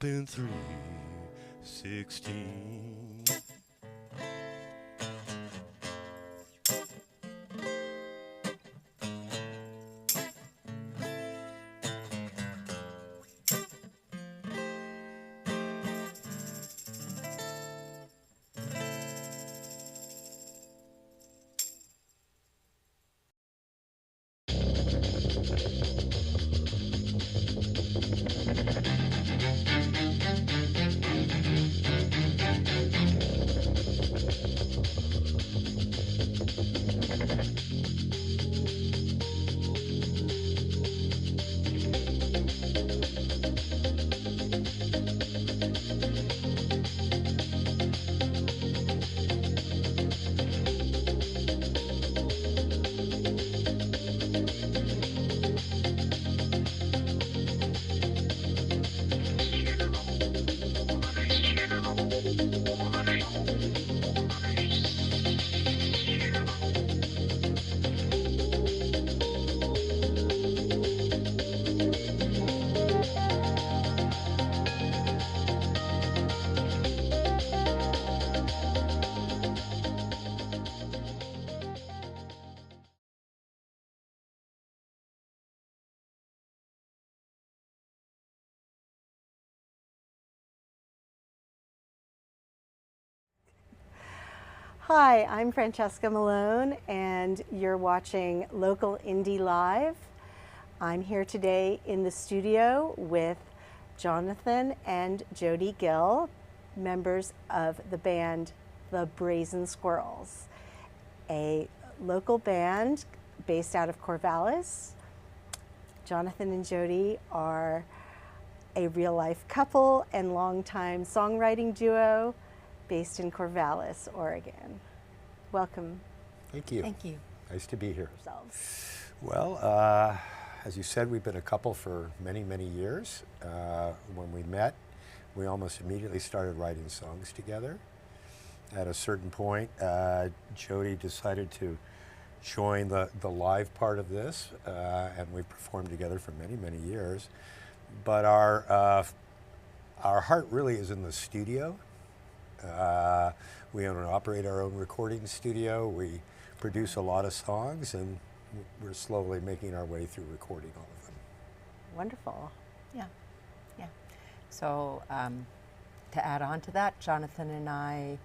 in 316. Hi, I'm Francesca Malone, and you're watching Local Indie Live. I'm here today in the studio with Jonathan and Jody Gill, members of the band the Brazen Squirrels, a local band based out of Corvallis. Jonathan and Jody are a real-life couple and longtime songwriting duo based in Corvallis, Oregon. Welcome. Thank you. Thank you. Nice to be here. Yourselves. Well, as you said, we've been a couple for many, many years. When we met, we almost immediately started writing songs together. At a certain point, Jody decided to join the live part of this, and we performed together for many, many years. But our heart really is in the studio. We own and operate our own recording studio. We produce a lot of songs, and we're slowly making our way through recording all of them. Wonderful. Yeah, yeah. So to add on to that, Jonathan and I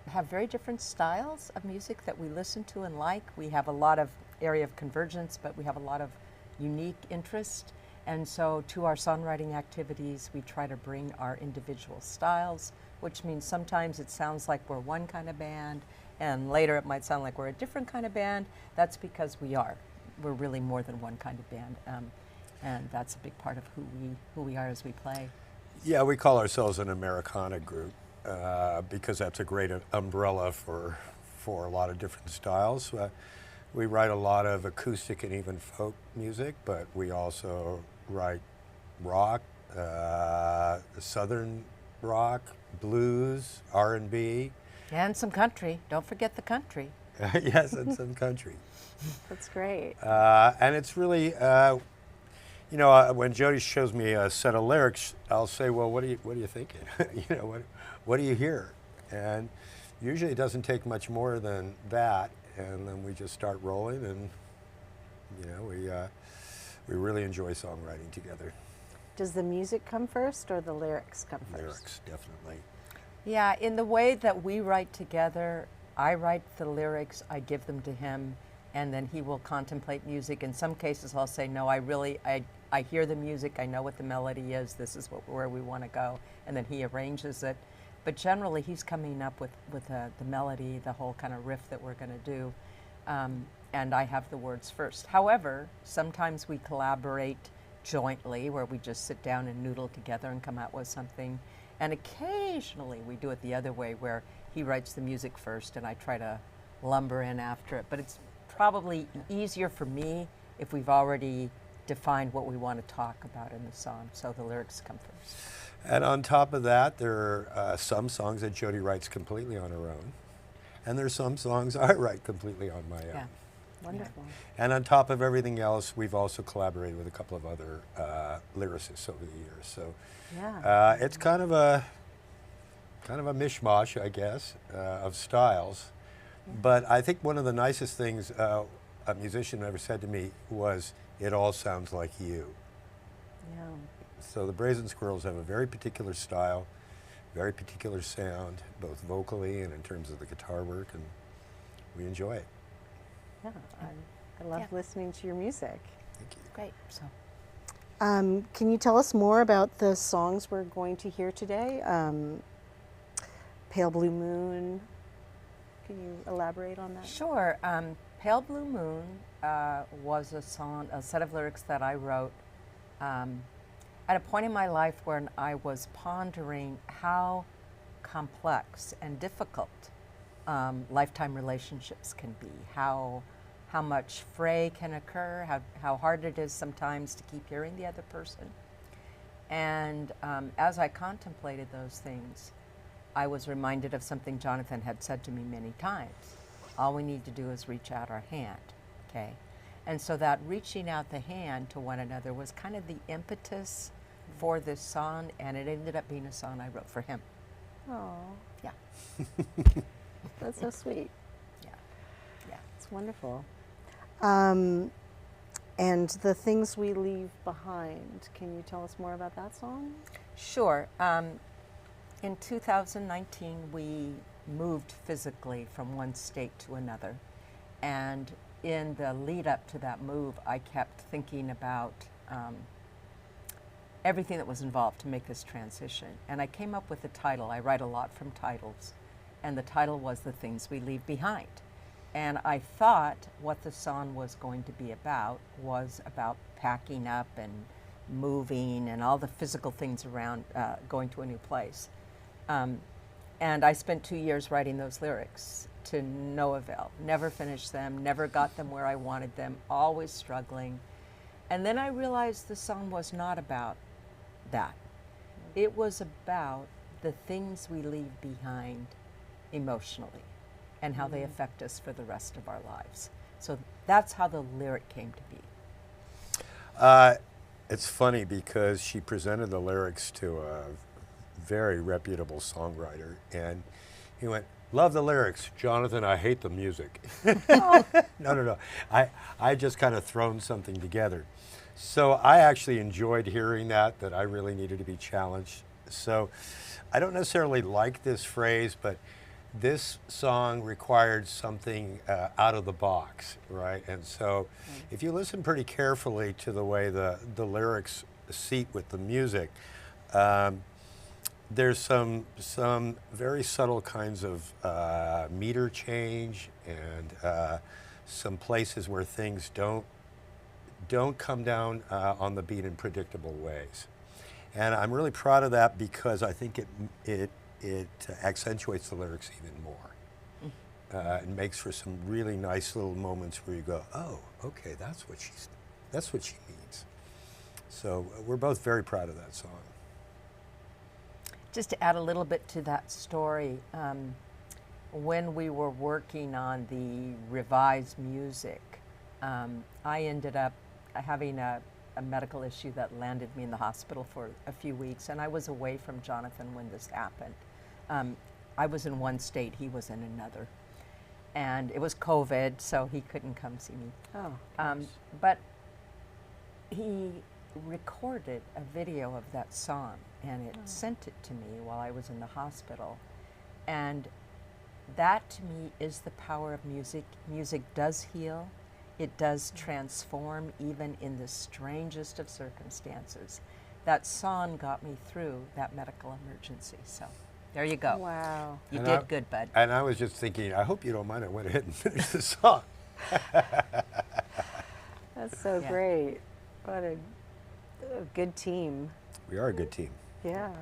have very different styles of music that we listen to and like. We have a lot of area of convergence, but we have a lot of unique interest. And so to our songwriting activities, we try to bring our individual styles, which means sometimes it sounds like we're one kind of band, and later it might sound like we're a different kind of band. That's because we are. We're really more than one kind of band, and that's a big part of who we are as we play. Yeah, we call ourselves an Americana group because that's a great umbrella for a lot of different styles. We write a lot of acoustic and even folk music, but we also write rock, southern rock, blues, R&B. And some country. Don't forget the country. Yes, and some country. That's great. And it's really, when Jody shows me a set of lyrics, I'll say, well, what are you thinking? What do you hear? And usually it doesn't take much more than that, and then we just start rolling, and we really enjoy songwriting together. Does the music come first or the lyrics come first? Lyrics, definitely. Yeah, in the way that we write together, I write the lyrics, I give them to him, and then he will contemplate music. In some cases, I'll say, no, I hear the music, I know what the melody is, this is where we want to go, and then he arranges it. But generally, he's coming up with the melody, the whole kind of riff that we're going to do, and I have the words first. However, sometimes we collaborate jointly, where we just sit down and noodle together and come out with something. And occasionally we do it the other way, where he writes the music first and I try to lumber in after it. But it's probably easier for me if we've already defined what we want to talk about in the song, so the lyrics come first. And on top of that, there are some songs that Jody writes completely on her own, and there's some songs I write completely on my own. Wonderful. And on top of everything else, we've also collaborated with a couple of other lyricists over the years. So Yeah. it's kind of a mishmash, I guess, of styles. But I think one of the nicest things a musician ever said to me was, "It all sounds like you." Yeah. So the Brazen Squirrels have a very particular style, very particular sound, both vocally and in terms of the guitar work, and we enjoy it. Yeah. I love listening to your music. Thank you. Great. So. Can you tell us more about the songs we're going to hear today? Pale Blue Moon. Can you elaborate on that? Sure. Pale Blue Moon was a set of lyrics that I wrote at a point in my life when I was pondering how complex and difficult lifetime relationships can be, how much fray can occur, how hard it is sometimes to keep hearing the other person. And as I contemplated those things, I was reminded of something Jonathan had said to me many times. All we need to do is reach out our hand, okay? And so that reaching out the hand to one another was kind of the impetus for this song, and it ended up being a song I wrote for him. Oh, Yeah, that's so sweet. yeah, yeah. It's wonderful. And the things we leave behind. Can you tell us more about that song? Sure. In 2019, we moved physically from one state to another. And in the lead up to that move, I kept thinking about everything that was involved to make this transition. And I came up with the title. I write a lot from titles. And the title was The Things We Leave Behind. And I thought what the song was going to be about was about packing up and moving and all the physical things around going to a new place. And I spent 2 years writing those lyrics to no avail. Never finished them, never got them where I wanted them, always struggling. And then I realized the song was not about that. It was about the things we leave behind emotionally and how they affect us for the rest of our lives. So that's how the lyric came to be. It's funny because she presented the lyrics to a very reputable songwriter, and he went, "Love the lyrics, Jonathan, I hate the music." No. I just kind of thrown something together. So I actually enjoyed hearing that I really needed to be challenged. So I don't necessarily like this phrase, but this song required something out of the box, right? And so if you listen pretty carefully to the way the lyrics seat with the music, there's some very subtle kinds of meter change and some places where things don't come down on the beat in predictable ways. And I'm really proud of that because I think it accentuates the lyrics even more. It makes for some really nice little moments where you go, "Oh, okay, that's what she means." So we're both very proud of that song. Just to add a little bit to that story, when we were working on the revised music, I ended up having a medical issue that landed me in the hospital for a few weeks, and I was away from Jonathan when this happened. I was in one state, he was in another. And it was COVID, so he couldn't come see me. Oh, but he recorded a video of that song, and it sent it to me while I was in the hospital. And that, to me, is the power of music. Music does heal. It does transform, even in the strangest of circumstances. That song got me through that medical emergency. So there you go. wow. You And did good, bud. And I was just thinking, I hope you don't mind I went ahead and finished the song. That's so Yeah. great. What a good team. We are a good team. Yeah.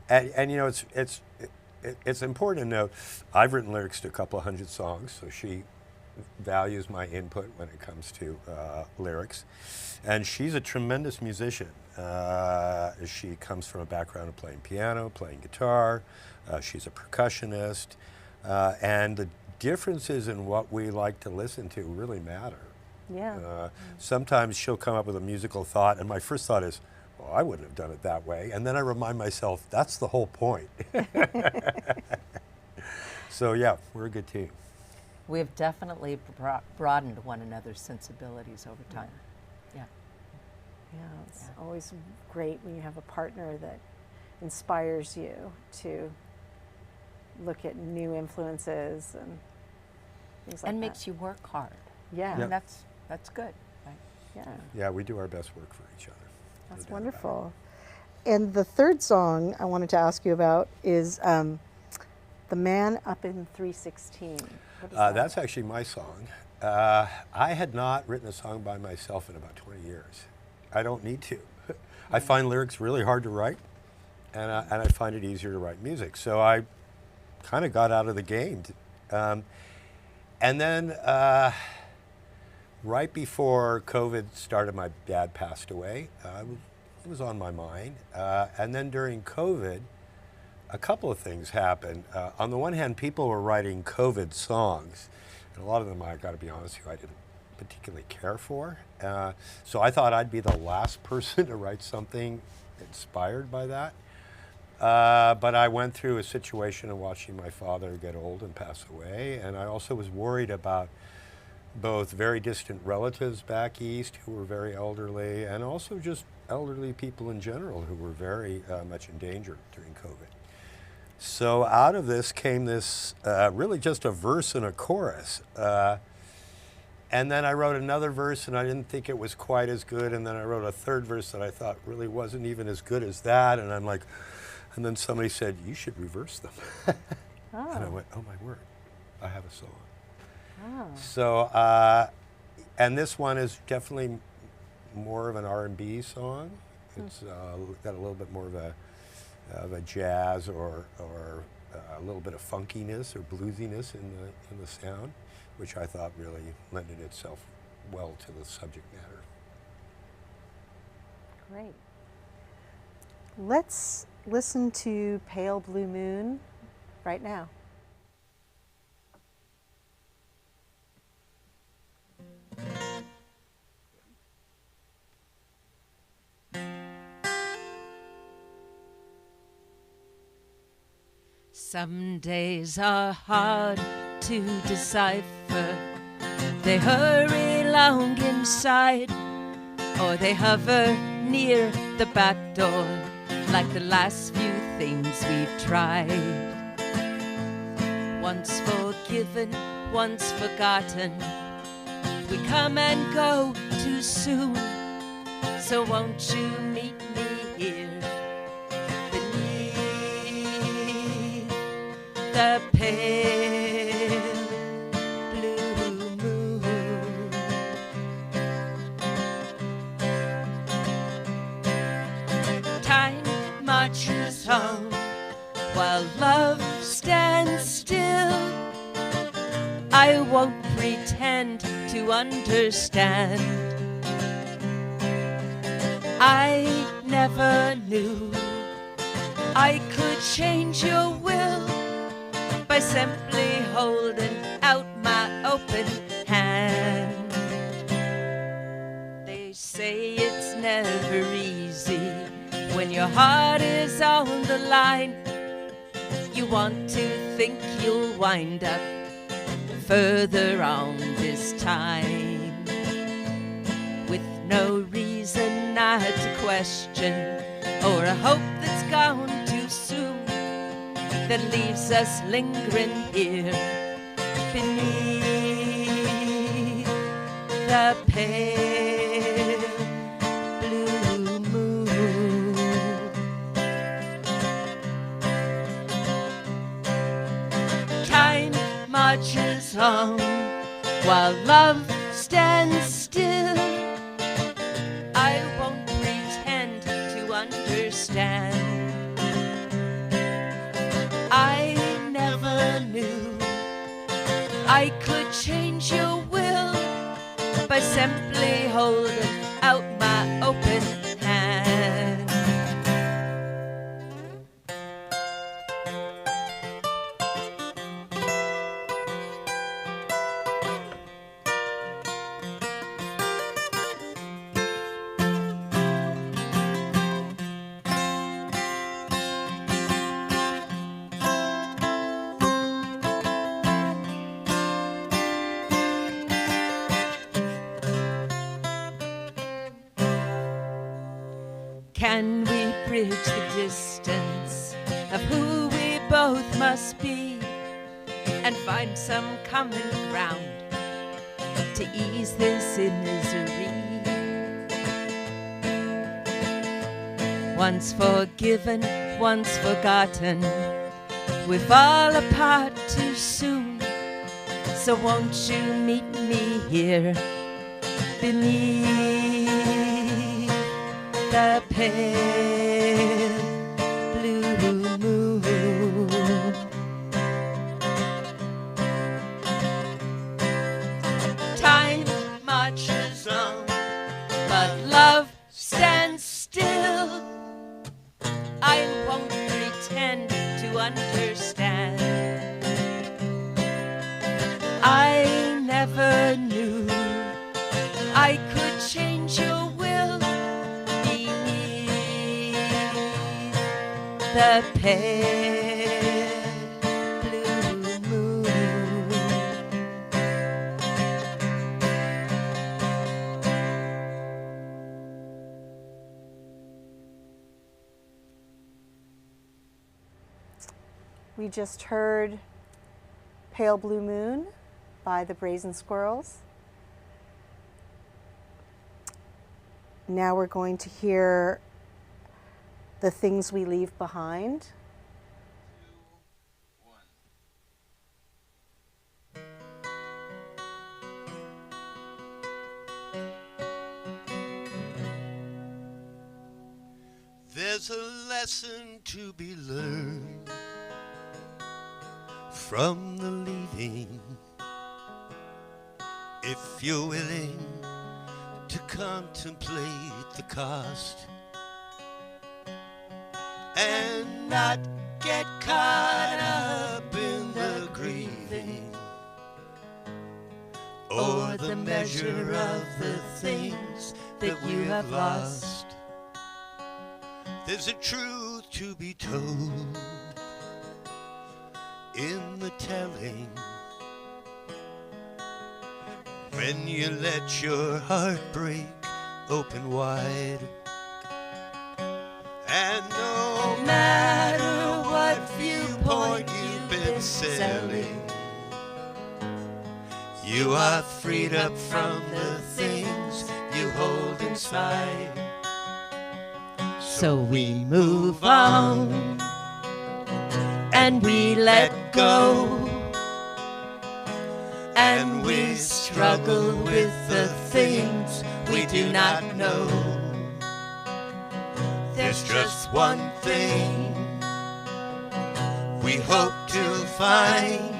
And you know, it's important to note, I've written lyrics to a couple of hundred songs, so she values my input when it comes to lyrics. And she's a tremendous musician. She comes from a background of playing piano, playing guitar. She's a percussionist. And the differences in what we like to listen to really matter. Yeah. Sometimes she'll come up with a musical thought, and my first thought is, well, I wouldn't have done it that way. And then I remind myself, that's the whole point. So yeah, we're a good team. We have definitely broadened one another's sensibilities over time. Yeah. Yeah, it's always great when you have a partner that inspires you to look at new influences and things like And that. makes you work hard. Yeah. And that's good, right? Yeah. Yeah, we do our best work for each other. No That's doubt about it. wonderful. And the third song I wanted to ask you about is The Man Up in 316. What is that? That's actually my song. I had not written a song by myself in about 20 years. I don't need to. I find lyrics really hard to write, and I find it easier to write music. So I kind of got out of the game. And then right before COVID started, my dad passed away. It was on my mind. And then during COVID, a couple of things happened. On the one hand, people were writing COVID songs, and a lot of them, I got to be honest with you, I didn't particularly care for. So I thought I'd be the last person to write something inspired by that. But I went through a situation of watching my father get old and pass away, and I also was worried about both very distant relatives back east who were very elderly, and also just elderly people in general who were very much in danger during COVID. So out of this came this really just a verse and a chorus. And then I wrote another verse, and I didn't think it was quite as good, and then I wrote a third verse that I thought really wasn't even as good as that, and I'm like, and then somebody said, you should reverse them. And I went, oh my word, I have a song. Oh. So, and this one is definitely more of an R&B song. It's got a little bit more of a jazz or a little bit of funkiness or bluesiness in the sound, which I thought really lended itself well to the subject matter. Great. Let's listen to Pale Blue Moon right now. Some days are hard to decipher. They hurry along inside, or they hover near the back door, like the last few things we tried. Once forgiven, once forgotten, we come and go too soon. So won't you meet me here beneath the pale blue moon? Time marches on while love stands still. I won't pretend to understand. I never knew I could change your will by simply holding out my open hand. They say it's never easy when your heart is on the line. You want to think you'll wind up further on this time, with no reason not to question, or a hope that's gone too soon, that leaves us lingering here beneath the pale blue moon. Time marches on while love stands still. I won't pretend to understand. I never knew I could change your will by simply holding out my open hand. Can we bridge the distance of who we both must be and find some common ground to ease this misery? Once forgiven, once forgotten, we fall apart too soon. So won't you meet me here beneath the pale blue moon? Time marches on, but love stands still. I won't pretend to understand. I never knew I could change your will beneath the pale blue moon. We just heard Pale Blue Moon by the Brazen Squirrels. Now we're going to hear The Things We Leave Behind. There's a lesson to be learned from the leaving, if you're willing to contemplate the cost and not get caught up in the grieving or the measure of the things that you have lost. There's a truth to be told in the telling, when you let your heart break open wide. And no matter what viewpoint you've been sailing, you are freed up from the things you hold inside. So we move on and we let go, and we struggle with the things we do not know. There's just one thing we hope to find.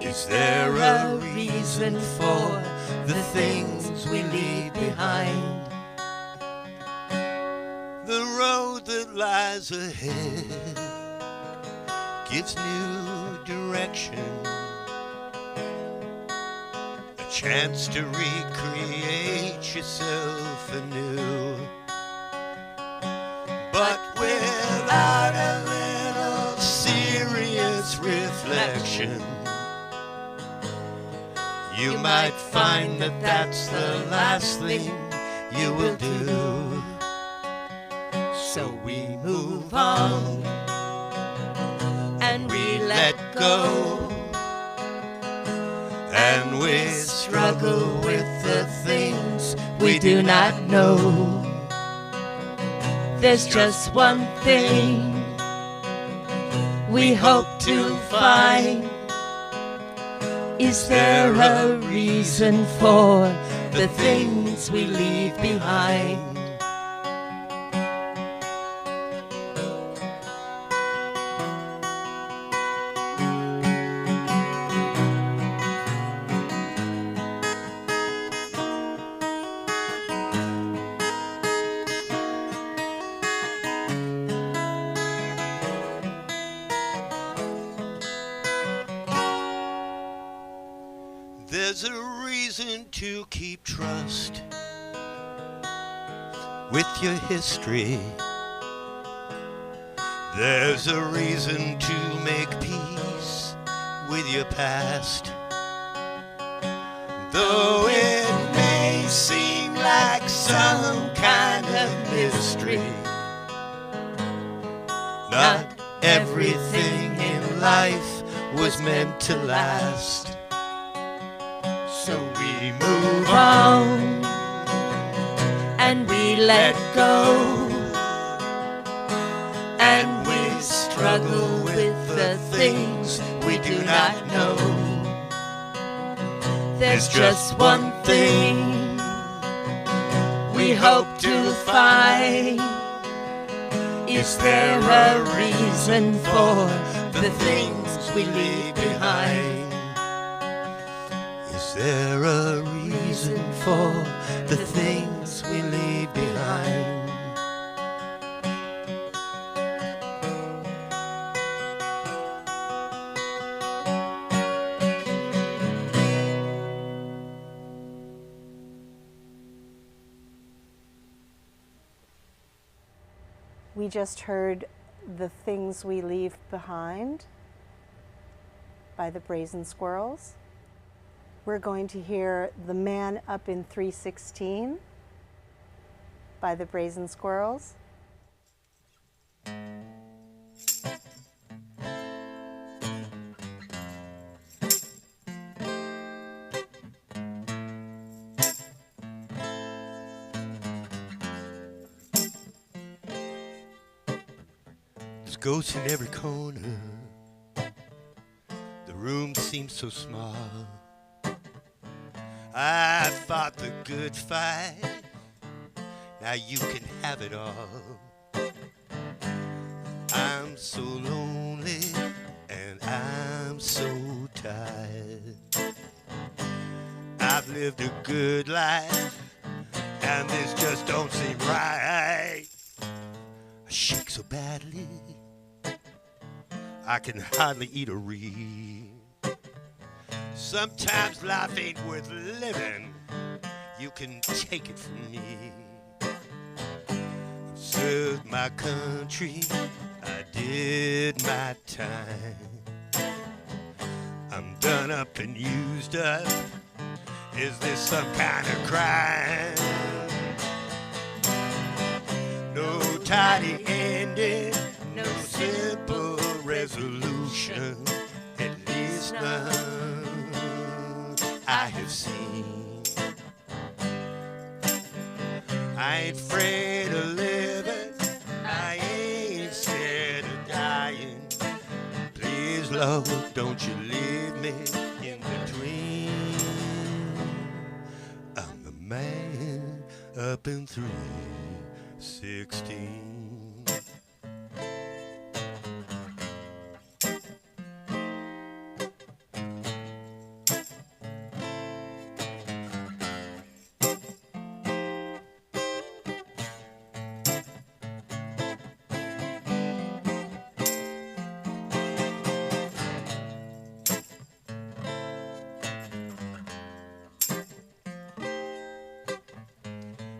Is there a reason for the things we leave behind? The road that lies ahead gives new direction, a chance to recreate yourself anew. But without a little serious reflection, you might find that that's the last thing you will do. So we move on and we let go, and we struggle with the things we do not know. There's just one thing we hope to find. Is there a reason for the things we leave behind? There's a reason to keep trust with your history. There's a reason to make peace with your past. Though it may seem like some kind of country. Not everything in life was meant to last. So we move on and we let go, and we struggle with the things we do not know. There's just one thing we hope to find. Is there a reason for the things we leave behind? Is there a reason for the things we leave behind? We just heard The Things We Leave Behind by the Brazen Squirrels. We're going to hear The Man Up in 316 by the Brazen Squirrels. There's ghosts in every corner. The room seems so small. I fought the good fight. Now you can have it all. I'm so lonely and I'm so tired. I've lived a good life and this just don't seem right. I shake so badly I can hardly eat or read. Sometimes life ain't worth living. You can take it from me. Served my country, I did my time. I'm done up and used up. Is this some kind of crime? No tidy ending, no simple resolution, at least none I have seen. I ain't afraid of living, I ain't scared of dying. Please, Lord, don't you leave me in between. I'm the man up in 316.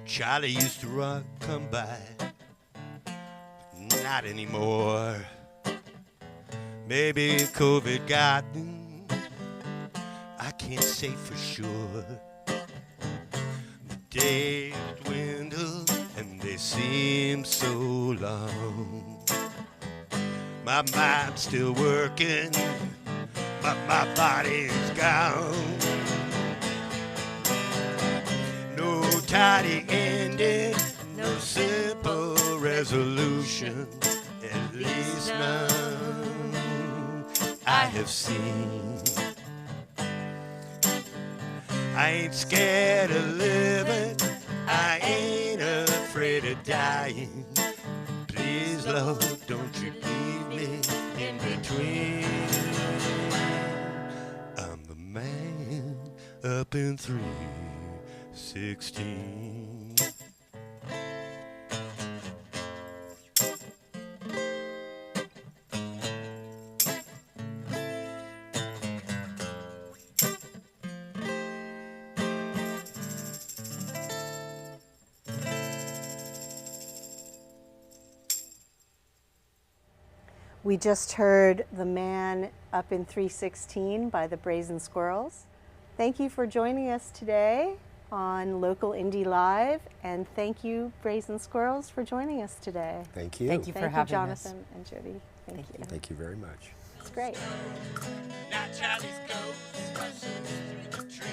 Charlie used to come by, not anymore. Maybe COVID got him, I can't say for sure. The days dwindle and they seem so long. My mind's still working, but my body's gone. No tidy ending, no simple resolution, at least none I have seen. I ain't scared of living, I ain't afraid of dying. Please, Lord, don't you leave me in between. I'm the man up in 316. We just heard The Man Up in 316 by the Brazen Squirrels. Thank you for joining us today. on Local Indie Live, and thank you, Brazen Squirrels, for joining us today. Thank you. Thank you for Thank you, having us. Jonathan and Jody. Thank you. Thank you very much. It's great. Now Charlie's ghost rushes through the trees.